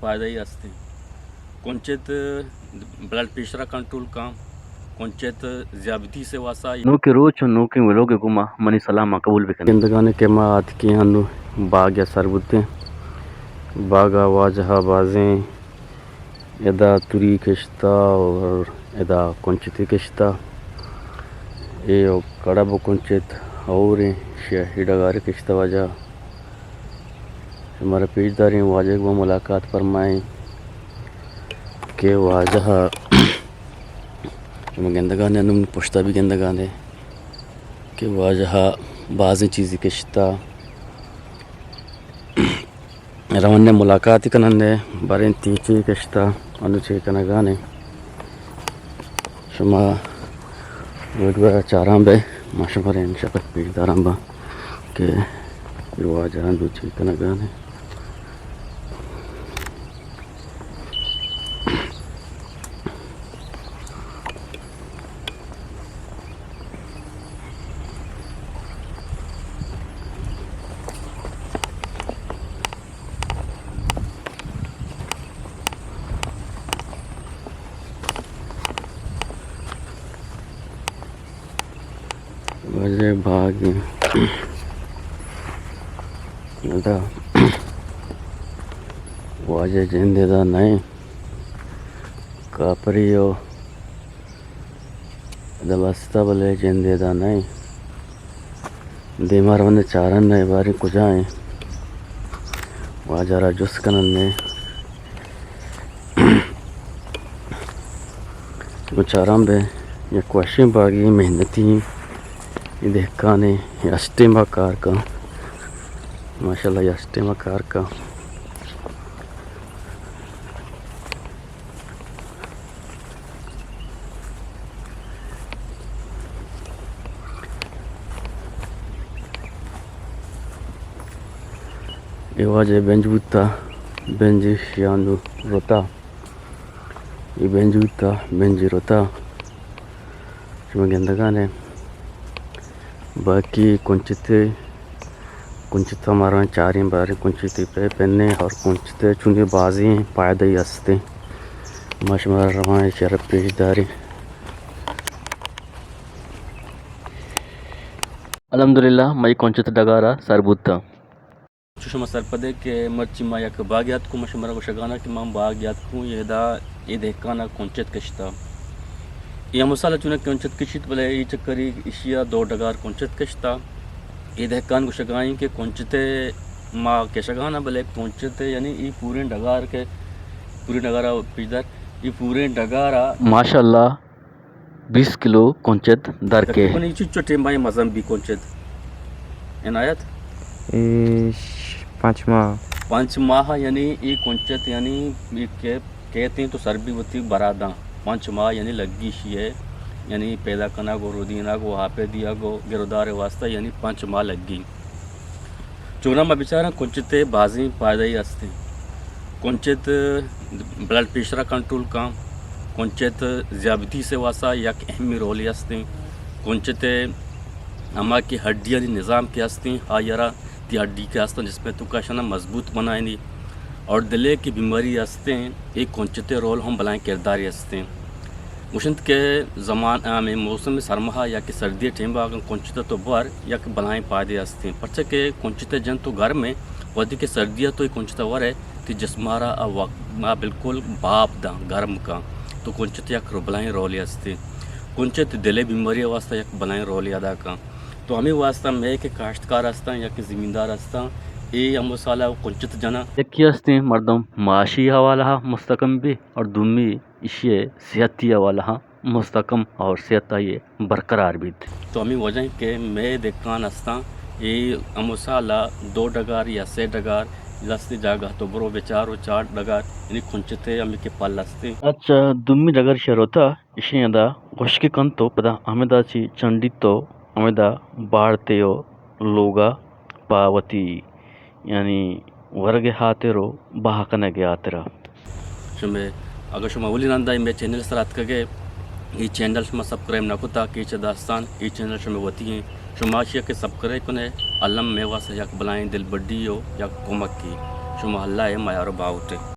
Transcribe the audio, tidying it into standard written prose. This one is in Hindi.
पायदायी असते. कोणचेत ब्लड प्रेशर कंट्रोल काम, कोणचेत ज़्यादती से वासा नूकी रोच नूकी वेलोगे गुमा मनी सलामा कबूल भी करने जिंदगाने के मात की हनु बाग या सरबुते बागा वाजहा बाजें यदा तुरी किश्ता और यदा कुंचित किश्ता ये कड़ब कुंचित और हिडगार किश्ता वजह हमारे पेशदारी वाजे वो मुलाकात फरमाएं के वाजह गेंदगाने अनुम पुश्ता भी गेंदगाने के वाजह बाज़ चीज़ी किश्ता रवन्ने मुलाकात कनन्ने बारें तीची किश्ता अनुचे कनगाने शुमा वडवा चारां बे माशमरे शपथ पेशदारां बा के वाजह दूची कनगाने वजह भाग वाजे जिंदेदा नहीं कापरियो दबस्ता बले जिंदेदा नहीं दीमार वने चारन ने बारी कुजाएं वाजारा जुस कनन्ने चारां बे ये क्वेश्चन बागी मेहनती ये देखने यस्टेमा कार का माशाल्लाह यस्टेमा कार का ये वाजे बेंजूता बेंजिश यानु रोता ये बेंजूता बेंजी रोता cuma gendagane बाकी कुंचित हमारा चारी बारी कुंचित पे पन्ने और कुंचित चुने बाजी पायदाई हंसते मशमरा रवान शरफ पेशदारी अल्हम्दुलिल्लाह मई कुंचित डगारा सरबुता शुमा सरपदे के मर्ची मा यक बागियात को मशमरा को शगाना कि मां बागियात को ये देखना कुंचित कश्ता ये मसाला चुने कुंचित किशित बले ये चक्करी इशिया दो डगार कुंचित कश्ता ये देखकान को शगाई के कुंचिते माँ के शगाना बले कुंचिते यानी ये पूरे डगार के पूरे डगारा पिजदार ये पूरे डगारा माशाल्लाह 20 किलो कुंचित दर के ये छोटे माई मजम भी कुंचित इनायत 5 माह यानी ये कुंचित यानी ये कहते हैं तो सर्दी वती बरादा 5 माह यानी लगी शी है यानी पैदा करना गो रोदीना गो हापे दिया गो गिरदार वास्ता यानी 5 माह लगी चूना में बेचारा कुंचित बाजी पायदाई हंसते कुंचित ब्लड प्रेशर कंट्रोल काम कुंचित ज़्यादती से वासा यक अहम रोल हंसते कुंचित हमा की हड्डियाँ निज़ाम के हंसते आयरा ती हड्डी के हंसते जिसमें तो कशना मजबूत बनाए और दिले की बीमारी हंसते हैं एक कुंचित रोल हम बनाए किरदार हंसते मुशंत के ज़मान में मौसम सरमाहा या कि सर्दी टेम्बा अगर कुंचित तो बार या कि बनाए पायदे हंसते पर्चे के कुंचित जन तो घर में वधी के सर्दियाँ तो कुंचित वर है तो जिसमारा बिल्कुल बाप दा गर्म का तो कुंचित या बनाए रोल हंसते कुंचित दिले बीमारी वास्ता या बनाए रोल अदा का तो हमें वास्ता मैं के काश्तकार हंसता या कि ज़मींदार हंसता ये हम साला कुंचित जना एक हस्ते मर्दम माशी हवाला मुस्तकम भी और दुमी इशे सेहती हवाला मुस्तकम और सेहत ये बरकरार भी तो हमें वजह के मैं देखकान हंसता ये हम साला 2 डगार या 6 डगार लस्ती जागा तो बरो बेचारो 4 डगार यानी कुंचिते हमें के पाल हंसते अच्छा दुमी डगर शरोता इशे यदा खुशकी कंतो पदा अहमदाची चंडितो अहमदा बाढ़तेयो लोगा पावती यानी वर्गे हाथेरो बाहकनगे आतरा शुमे अगर शुमा उली नंदा मैं चैनल सरात कगे ये चैनल शुमा सब्सक्राइब ना कुता कि दास्तान ये चैनल शुमे वती हैं शुमाशिया के सब्सक्राइब कने अल्लम मेवा से यक बलाएं दिल बड्डी हो या कोमक की शुमा अल्लाह है मायारो बाउते।